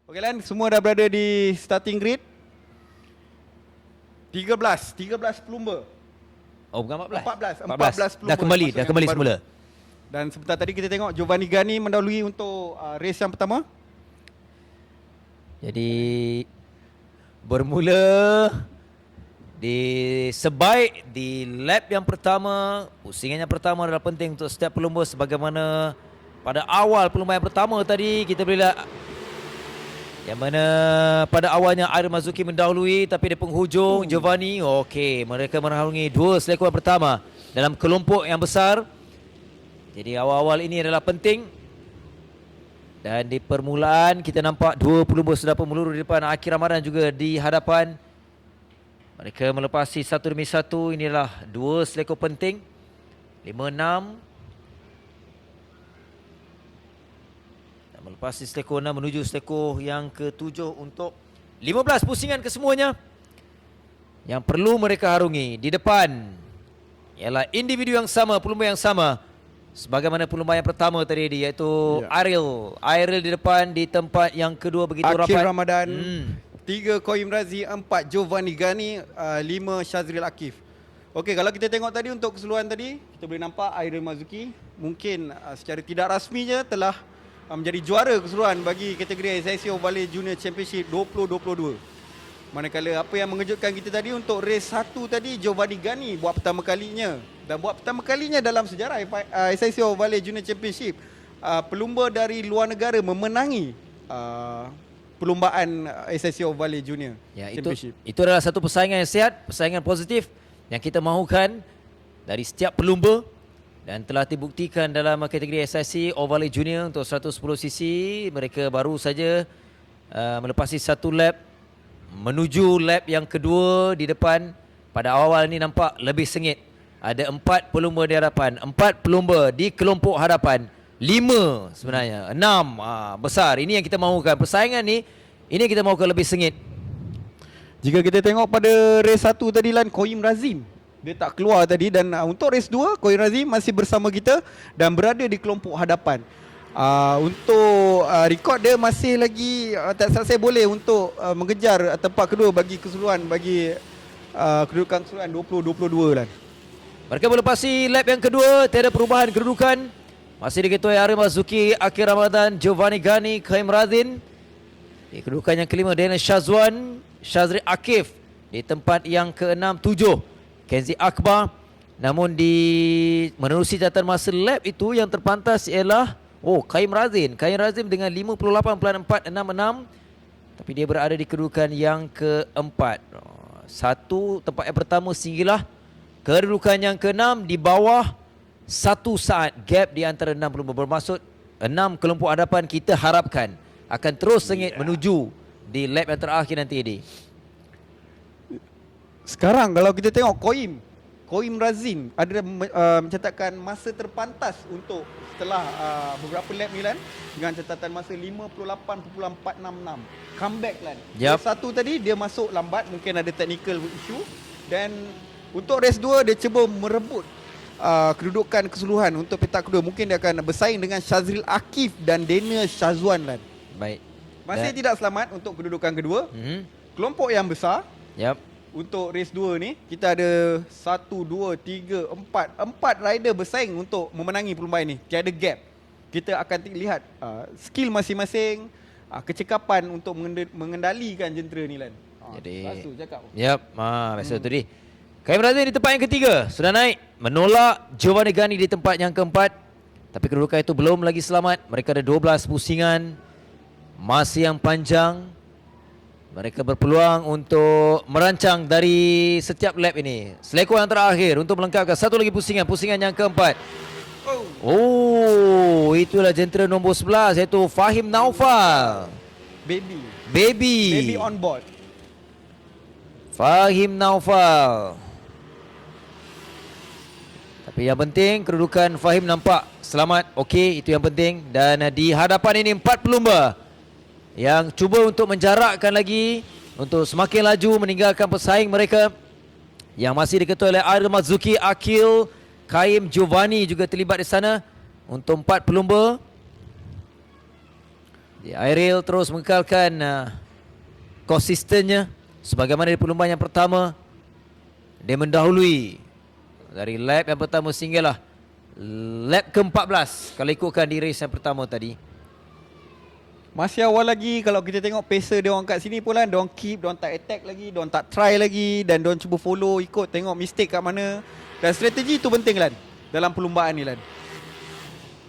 Okey Lan, semua dah berada di starting grid. 13 pelumba. Oh, bukan 14. 14 pelumba. Dah kembali baru. semula. Dan sebentar tadi kita tengok Giovanni Gani mendahului untuk race yang pertama. Jadi bermula sebaik di lap yang pertama. Pusingan yang pertama adalah penting untuk setiap pelumba, sebagaimana pada awal perlumbaan yang pertama tadi kita boleh lihat yang mana pada awalnya Air Mazuki mendahului, tapi di penghujung Giovanni, okey, mereka mengharungi dua selekor pertama dalam kelompok yang besar. Jadi awal-awal ini adalah penting. Dan di permulaan kita nampak dua pelumba sudah pun meluru di depan. Akhir Ramadan juga di hadapan. Mereka melepasi satu demi satu. Inilah dua selekor penting. 5-6. Dan melepasi selekor 6 menuju selekor yang ke-7 untuk 15 pusingan kesemuanya. Yang perlu mereka harungi di depan ialah individu yang sama, pelumba yang sama, sebagaimana perlumbaan yang pertama tadi, iaitu Ariel di depan di tempat yang kedua begitu rapat. Akhir Ramadan. 3 Koim Razi, 4 Giovanni Gani, 5 Shazril Akif. Okey, kalau kita tengok tadi untuk keseluruhan tadi, kita boleh nampak Air Mazuki mungkin secara tidak rasminya telah menjadi juara keseluruhan bagi kategori SIC Ovalle Junior Championship 2022. Manakala apa yang mengejutkan kita tadi untuk race 1 tadi, Giovanni Gani buat pertama kalinya, dan buat pertama kalinya dalam sejarah SIC Ovalle Junior Championship, pelumba dari luar negara memenangi perlumbaan SIC Ovalle Junior Championship. Itu adalah satu persaingan yang sihat, persaingan positif yang kita mahukan dari setiap pelumba, dan telah dibuktikan dalam kategori SIC Ovalle Junior untuk 110cc. Mereka baru saja melepasi satu lap menuju lap yang kedua di depan. Pada awal ni nampak lebih sengit. Ada 4 pelumba di hadapan, 4 pelumba di kelompok hadapan, 5 sebenarnya, 6 besar. Ini yang kita mahukan. Persaingan ni, ini yang kita mahukan lebih sengit. Jika kita tengok pada race 1 tadi Lan, Koim Razim dia tak keluar tadi, dan untuk race 2 Koim Razim masih bersama kita dan berada di kelompok hadapan. Untuk rekod dia masih lagi tak selesai boleh untuk mengejar tempat kedua bagi keseluruhan, bagi kedudukan keseluruhan 2022 Lan. Mereka melepasi lap yang kedua, tiada perubahan kedudukan. Masih diketuai Air Mazuki, Akhir Ramadan, Giovanni Gani, Koim Razin. Di kedudukan yang kelima, Daniel Shazwan, Shazri Akif. Di tempat yang ke-6, 7, Kenzi Akbar. Namun menerusi catatan masa lap itu, yang terpantas ialah Koim Razin dengan 58.466, tapi dia berada di kedudukan yang keempat. Satu tempat yang pertama sehinggalah kedudukan yang keenam di bawah 1 saat gap di antara 6 pelumba. Bermaksud 6 kelompok hadapan kita harapkan akan terus sengit menuju di lap yang terakhir nanti ini. Sekarang kalau kita tengok Koim Razin ada mencatatkan masa terpantas untuk setelah beberapa lap ni Lan, dengan catatan masa 58.466. Comeback Lan. Race 1 tadi dia masuk lambat, mungkin ada technical issue, dan untuk race 2 dia cuba merebut kedudukan keseluruhan untuk petak kedua. Mungkin dia akan bersaing dengan Shazril Akif dan Daniel Shazwan Lan. Baik. Masih tidak selamat untuk kedudukan kedua. Kelompok yang besar. Untuk race 2 ni kita ada 1, 2, 3, 4 rider bersaing untuk memenangi perlumbaan ni. Tiada gap. Kita akan lihat skill masing-masing, kecekapan untuk mengendalikan jentera ni Lan. Jadi Rasul cakap. Biasa tu di. Koim Razin di tempat yang ketiga sudah naik, menolak Giovanni Gani di tempat yang keempat. Tapi kedudukan itu belum lagi selamat. Mereka ada 12 pusingan, masih yang panjang. Mereka berpeluang untuk merancang dari setiap lap ini. Selekor yang terakhir untuk melengkapkan satu lagi pusingan yang keempat. Itulah jentera nombor 11, iaitu Fahim Naufal. Baby on board. Fahim Naufal. Tapi yang penting kedudukan Fahim nampak selamat. Okey, itu yang penting. Dan di hadapan ini 4 pelumba yang cuba untuk menjarakkan lagi, untuk semakin laju meninggalkan pesaing mereka, yang masih diketuai oleh Air Mazuki, Akil, Kaim, Giovanni juga terlibat di sana untuk 4 pelumba. Aerial terus mengekalkan konsistennya sebagaimana di perlumbaan yang pertama. Dia mendahului dari lap yang pertama sehinggalah lap ke-14 kalau ikutkan di race yang pertama tadi. Masih awal lagi, kalau kita tengok pacer dia orang kat sini pun kan, dia orang keep, dia orang tak attack lagi, dia orang tak try lagi, dan dia orang cuba follow, ikut, tengok mistake kat mana. Dan strategi tu penting Lan dalam perlumbaan ni Lan.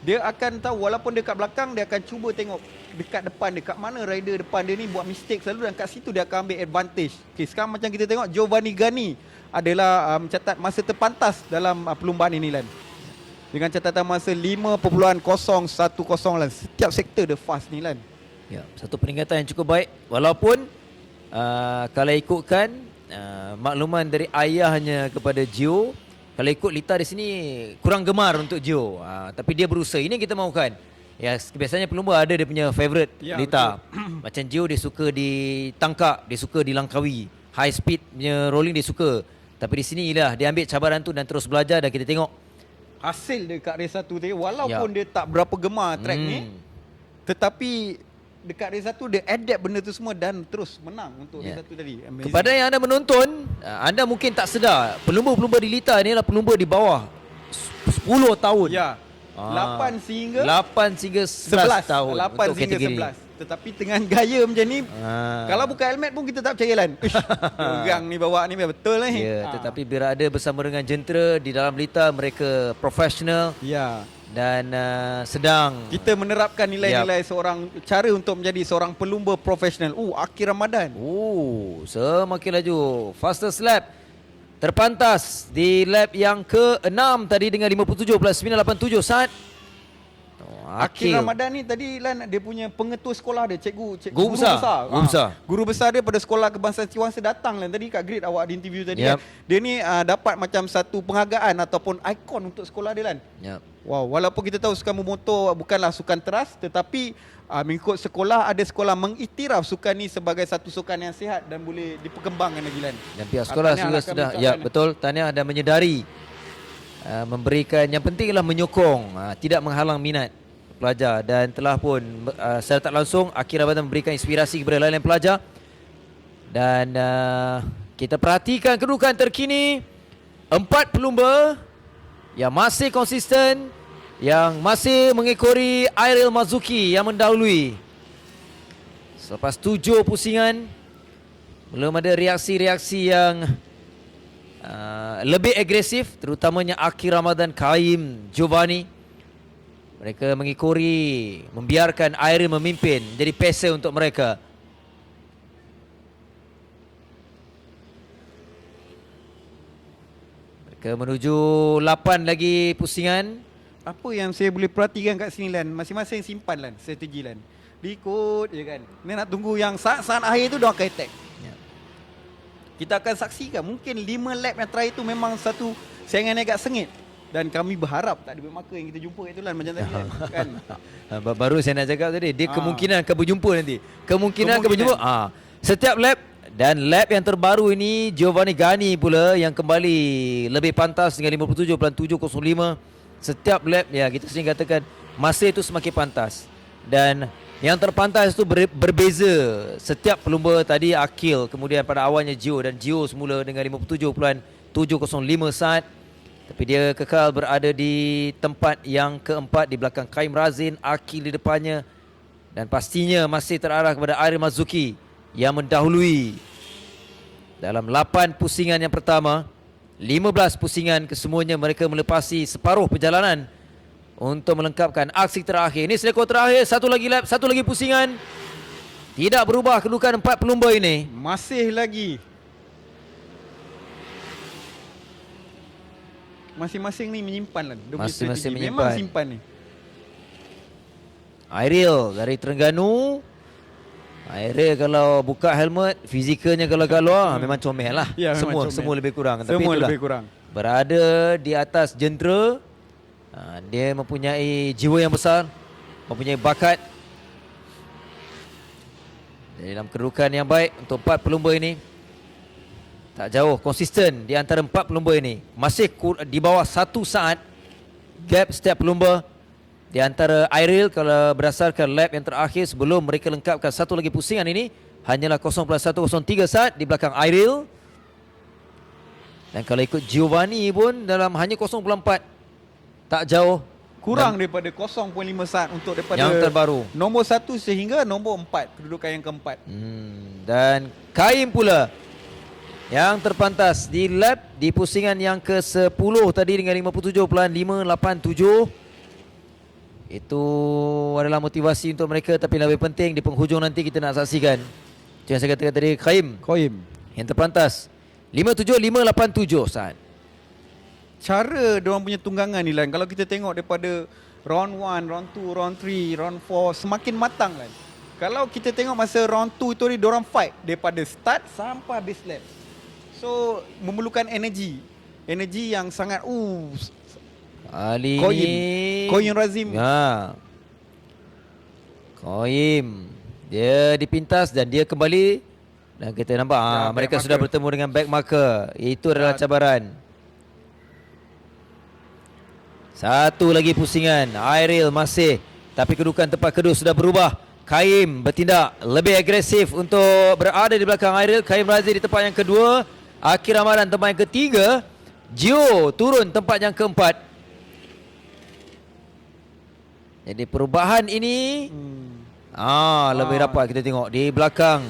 Dia akan tahu, walaupun dia kat belakang, dia akan cuba tengok dekat depan dia, kat mana rider depan dia ni buat mistake selalu, dan kat situ dia akan ambil advantage. Okay, sekarang macam kita tengok Giovanni Gani adalah mencatat masa terpantas dalam perlumbaan ini Lan. Dengan catatan masa 5.010 Lan. Setiap sektor dia fast ni Lan. Ya, satu peningkatan yang cukup baik walaupun kalau ikutkan makluman dari ayahnya kepada Gio, kalau ikut Lita di sini kurang gemar untuk Gio. Tapi dia berusaha. Ini yang kita mahukan. Ya, biasanya pelumba ada dia punya favorite Ya, Lita. Macam Gio dia suka ditangkap, dia suka dilangkaui. High speed punya rolling dia suka. Tapi di sini ialah dia ambil cabaran tu dan terus belajar, dan kita tengok Hasil dia kat race 1 tadi, walaupun dia tak berapa gemar track ni, tetapi dekat race 1 dia adapt benda tu semua dan terus menang untuk race 1 tadi. Amazing. Kepada yang anda menonton, anda mungkin tak sedar, pelumba-pelumba di Lita ni adalah pelumba di bawah 10 tahun. Ya. 8 sehingga 11 tahun 8 untuk sehingga kategori 11. Tetapi dengan gaya macam ni, kalau bukan helmet pun kita tak percaya Lan. Orang ni bawa ni betul ni. Ya, tetapi berada bersama dengan jentera di dalam Lita, mereka profesional Ya. dan sedang Kita menerapkan nilai-nilai seorang, cara untuk menjadi seorang pelumba profesional. Akhir Ramadan. semakin laju. Fastest lap terpantas di lap yang ke-6 tadi dengan 57.987 saat. Akhir Ramadan ni tadi Lan, dia punya pengetua sekolah dia, Guru besar. Guru besar dia pada sekolah kebangsaan Ciwangsa datang Lan. Tadi kat grid awak di interview tadi Yep. kan. Dia ni dapat macam satu penghargaan ataupun ikon untuk sekolah dia Lan. Yep. Wow, walaupun kita tahu sukan bermotor bukanlah sukan teras, tetapi mengikut sekolah, ada sekolah mengiktiraf sukan ni sebagai satu sukan yang sihat dan boleh diperkembangkan lagi Lan. Dan pihak sekolah juga sudah, ya betul, tahniah dan menyedari, memberikan, yang penting ialah menyokong, tidak menghalang minat pelajar, dan telah pun secara tak langsung akhir abad memberikan inspirasi kepada lain-lain pelajar. Dan kita perhatikan kedudukan terkini, 4 pelumba yang masih konsisten, yang masih mengekori Aerial Mazuki yang mendahului. Selepas 7 pusingan, belum ada reaksi-reaksi yang lebih agresif, terutamanya Akhir Ramadan, Kaim, Giovanni. Mereka mengikori, membiarkan Aerial memimpin, jadi pacer untuk mereka. Mereka menuju 8 lagi pusingan. Apa yang saya boleh perhatikan kat sini Lan, masing-masing simpan Lan strategi Lan. Diikut je kan. Ni nak tunggu yang saat-saat akhir tu dia akan attack. Ya. Kita akan saksikan mungkin 5 lap yang terakhir tu memang satu saingan yang agak sengit. Dan kami berharap tak ada bermaka yang kita jumpa itu Lan, macam tadi kan. Baru saya nak cakap tadi, dia kemungkinan akan berjumpa nanti. Kemungkinan akan berjumpa. Setiap lap, dan lap yang terbaru ini Giovanni Gani pula yang kembali lebih pantas dengan 57.705. Setiap lap, ya kita sering katakan masa itu semakin pantas. Dan yang terpantas itu berbeza. Setiap pelumba tadi Akil, kemudian pada awalnya Gio, dan Gio semula dengan 57.705 saat. Tapi dia kekal berada di tempat yang keempat di belakang Kaim Razin, Akil di depannya, dan pastinya masih terarah kepada Aerial Mazuki yang mendahului. Dalam 8 pusingan yang pertama, 15 pusingan kesemuanya mereka melepasi separuh perjalanan untuk melengkapkan aksi terakhir. Ini selekor terakhir, satu lagi lap, satu lagi pusingan. Tidak berubah kedudukan 4 pelumba ini. Masih lagi. Masing-masing ni menyimpan Lan. Dia punya Masing-masing strategi. menyimpan. Memang simpan ni. Aerial dari Terengganu. Aerial kalau buka helmet, fizikalnya kalau kat luar memang comel lah. Ya, memang comel. Semua lebih kurang. Tapi Semua itulah, lebih kurang. berada di atas jentera, dia mempunyai jiwa yang besar, mempunyai bakat. Dalam kedudukan yang baik untuk 4 pelumba ini. Tak jauh, konsisten di antara 4 pelumba ini. Masih di bawah 1 saat gap setiap pelumba. di antara Airil kalau berdasarkan lap yang terakhir sebelum mereka lengkapkan satu lagi pusingan ini hanyalah 0.103 saat di belakang Airil. Dan kalau ikut Giovanni pun dalam hanya 0.4, tak jauh Kurang daripada 0.5 saat untuk daripada yang terbaru. nombor 1 sehingga nombor 4, kedudukan yang keempat. Dan Kaim pula yang terpantas di lap di pusingan yang ke-10 tadi dengan 57.587. Itu adalah motivasi untuk mereka, tapi lebih penting di penghujung nanti kita nak saksikan. Macam yang saya katakan tadi, Koim. yang terpantas 57.587 saat. Cara diorang punya tunggangan ni Lan, kalau kita tengok daripada round 1, round 2, round 3, round 4 semakin matang Lan. Kalau kita tengok masa round 2 itu diorang fight daripada start sampai base lap. So memerlukan energi yang sangat Kali Koim Razim. Ya. Koim. Dia dipintas dan dia kembali. Dan kita nampak mereka sudah bertemu dengan back marker. Itu adalah cabaran. Satu lagi pusingan. Airil masih. Tapi kedudukan tempat kedua sudah berubah. Kaim bertindak lebih agresif untuk berada di belakang Airil. Kaim Razif di tempat yang kedua. Akhir Ramadan tempat yang ketiga. Gio turun tempat yang keempat. Jadi perubahan ini lebih rapat kita tengok di belakang.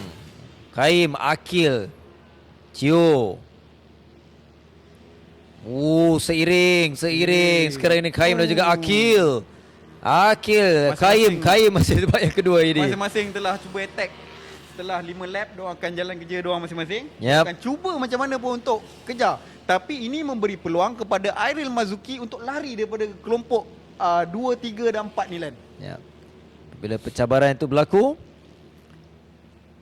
Kaim, Akil, Gio. Seiring. Sekarang ini Kaim dan juga Akil. Kaim masih tempat yang kedua ini. Masing-masing telah cuba attack. Setelah 5 lap, diorang akan jalan kerja diorang masing-masing. Yep. Akan cuba macam mana pun untuk kejar. Tapi ini memberi peluang kepada Airil Mazuki untuk lari daripada kelompok 2, 3 dan 4 ni Lan. Ya. Bila pencabaran itu berlaku,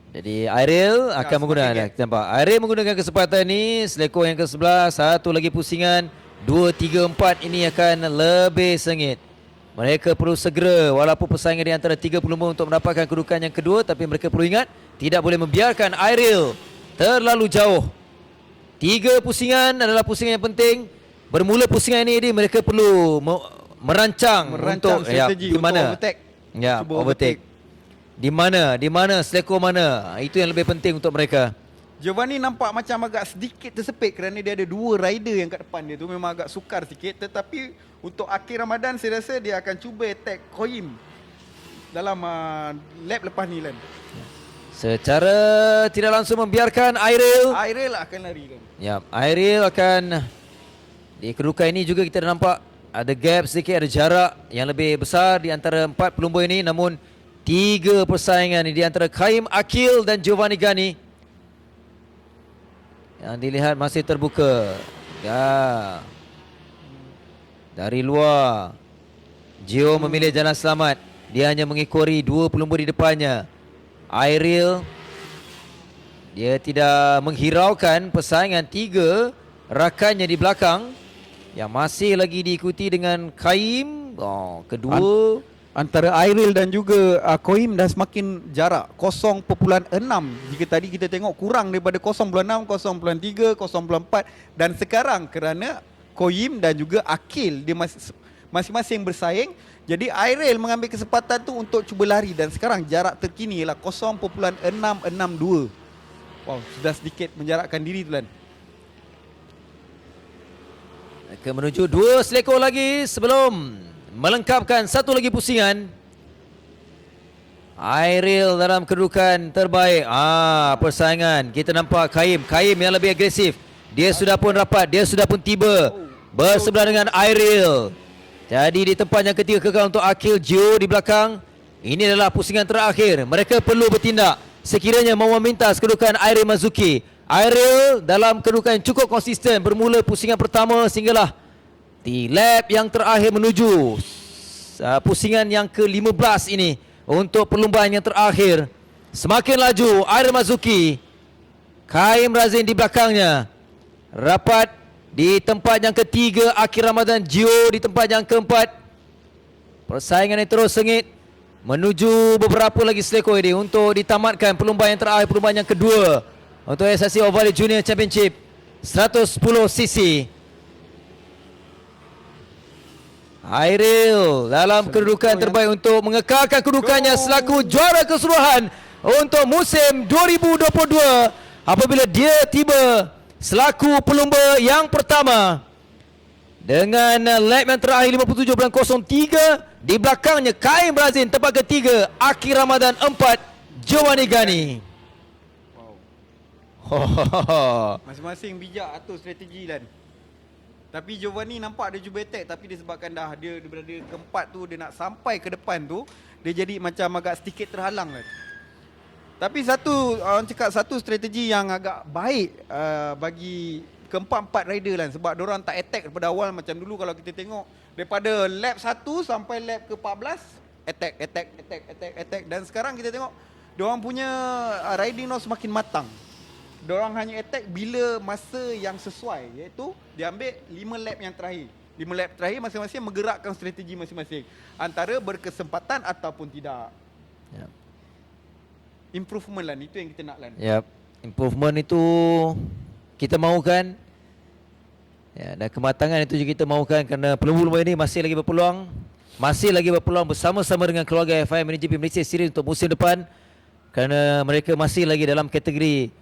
jadi Airil akan menggunakan. Kita nampak Airil menggunakan kesempatan ini. Selekor yang ke-11, satu lagi pusingan, 2, 3, 4 ini akan lebih sengit. Mereka perlu segera, walaupun persaingan di antara 3 pelumba untuk mendapatkan kedudukan yang kedua, tapi mereka perlu ingat tidak boleh membiarkan Airil terlalu jauh. 3 pusingan adalah pusingan yang penting. Bermula pusingan ini mereka perlu merancang untuk strategi di mana untuk overtake. Overtake. Di mana selekor mana? Itu yang lebih penting untuk mereka. Giovanni nampak macam agak sedikit tersepit kerana dia ada 2 rider yang kat depan dia tu, memang agak sukar sikit. Tetapi untuk akhir Ramadan saya rasa dia akan cuba attack Koim dalam lap lepas ni Lan. Secara tidak langsung membiarkan Airil akan lari Lan. Ya, Airil akan di kedudukan ini juga kita nampak ada gap sedikit, ada jarak yang lebih besar di antara 4 pelumba ini. Namun 3 persaingan ini di antara Kaim, Akil dan Giovanni Gani yang dilihat masih terbuka. Ya. Dari luar Gio memilih jalan selamat. Dia hanya mengikori 2 pelumba di depannya. Airil dia tidak menghiraukan persaingan 3 rakannya di belakang yang masih lagi diikuti dengan Kaim. Kedua Antara Airil dan juga Koim dah semakin jarak 0.6. Jika tadi kita tengok kurang daripada 0.6, 0.3, 0.4 dan sekarang kerana Koim dan juga Akil dia masing-masing bersaing, jadi Airil mengambil kesempatan tu untuk cuba lari dan sekarang jarak terkini ialah 0.662. Wow, sudah sedikit menjarakkan diri tu Lan. akan menuju 2 selekor lagi sebelum melengkapkan satu lagi pusingan. Airil dalam kedudukan terbaik. Persaingan kita nampak Kaim yang lebih agresif. Dia sudah pun rapat, dia sudah pun tiba bersebelah dengan Airil. Jadi di tempat yang ketiga kekal untuk Akil, Gio di belakang. Ini adalah pusingan terakhir. Mereka perlu bertindak sekiranya mahu memintas kedudukan Airil Mazuki. Airil dalam kedudukan yang cukup konsisten bermula pusingan pertama sehinggalah di lap yang terakhir menuju pusingan yang ke-15 ini untuk perlumbaan yang terakhir. Semakin laju Airil Mazuki. Kaim Razin di belakangnya. Rapat di tempat yang ketiga akhir Ramadan. Gio di tempat yang keempat. Persaingan yang terus sengit menuju beberapa lagi selekor ini untuk ditamatkan perlumbaan yang terakhir, perlumbaan yang kedua untuk ASIC Oval Junior Championship 110cc. Airil dalam kedudukan terbaik untuk mengekalkan kedudukannya selaku juara keseluruhan untuk musim 2022 apabila dia tiba selaku pelumba yang pertama dengan lap yang terakhir 57.03. Di belakangnya Kaim Razin tempat ketiga, Akhir Ramadan 4, Giovanni Gani. Masing-masing bijak atur strategi kan. Tapi Giovanni nampak dia cuba attack, tapi disebabkan dia berada keempat tu, dia nak sampai ke depan tu, dia jadi macam agak sedikit terhalang kan. Tapi orang cakap satu strategi yang agak baik bagi keempat-empat rider kan, sebab diorang tak attack daripada awal macam dulu. Kalau kita tengok daripada lap 1 sampai lap ke-14 attack, dan sekarang kita tengok diorang punya riding now semakin matang. Diorang hanya attack bila masa yang sesuai, iaitu dia ambil 5 lap yang terakhir. 5 lap terakhir masing-masing menggerakkan strategi masing-masing, antara berkesempatan ataupun tidak. Yep. Improvement lah, itu yang kita nak lah. Yep. Improvement itu kita mahukan, ya, dan kematangan itu juga kita mahukan, kerana pelumba-pelumba ini masih lagi berpeluang bersama-sama dengan keluarga FIM MotoGP Malaysia Series untuk musim depan, kerana mereka masih lagi dalam kategori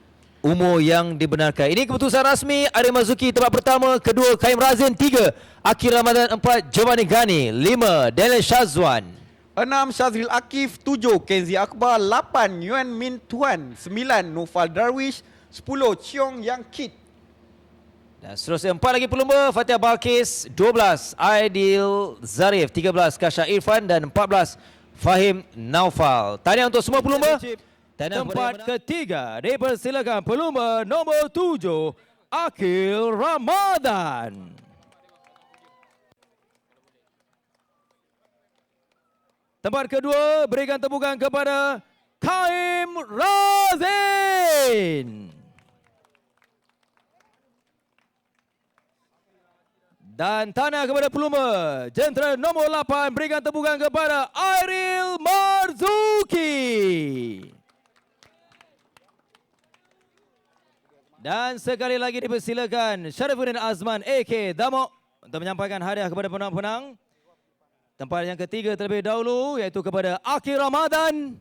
umur yang dibenarkan. Ini keputusan rasmi. Air Mazuki tempat pertama, kedua Kaim Razin, 3 Akhir Ramadan, 4 Giovanni Gani, 5 Daniel Shazwan, 6 Syazril Akif, 7 Kenzi Akbar, 8 Yuan Min Tuan, 9 Nufal Darwish, 10 Cheong Yang Kit. dan seterusnya 4 lagi pelumba, Fatihah Balkis, 12 Aidil Zarif, 13 Kasha Irfan, dan 14 Fahim Naufal. Tahniah untuk semua pelumba. Tempat ketiga dipersilakan pelumba nombor 7 Akhir Ramadan. Tempat kedua berikan tepukan kepada Kaim Razin. Dan tahniah kepada pelumba jentera nombor 8, berikan tepukan kepada Airil Marzuki. Dan sekali lagi dipersilakan Syarifuddin Azman AK Damok untuk menyampaikan hadiah kepada penang-penang. Tempat yang ketiga terlebih dahulu, iaitu kepada Akhir Ramadan.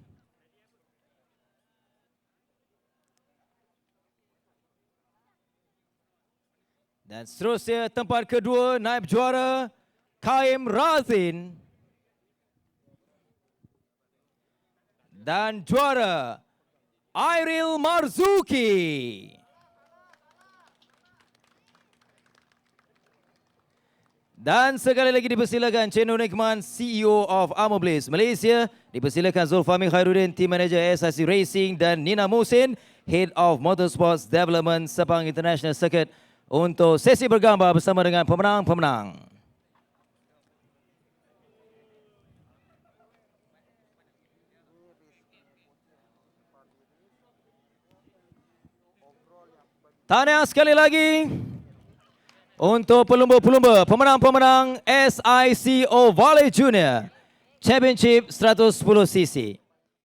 Dan seterusnya tempat kedua, naib juara Kaim Razin. Dan juara Airil Marzuki. Dan sekali lagi dipersilakan Cik Nur Nikman, CEO of Armour Bliss Malaysia. Dipersilakan Zulfami Khairuddin, Team Manager SIC Racing, dan Nina Musin, Head of Motorsports Development Sepang International Circuit, untuk sesi bergambar bersama dengan pemenang-pemenang. Tahniah sekali lagi untuk pelumba-pelumba pemenang-pemenang SICO Valley Junior Championship 110cc.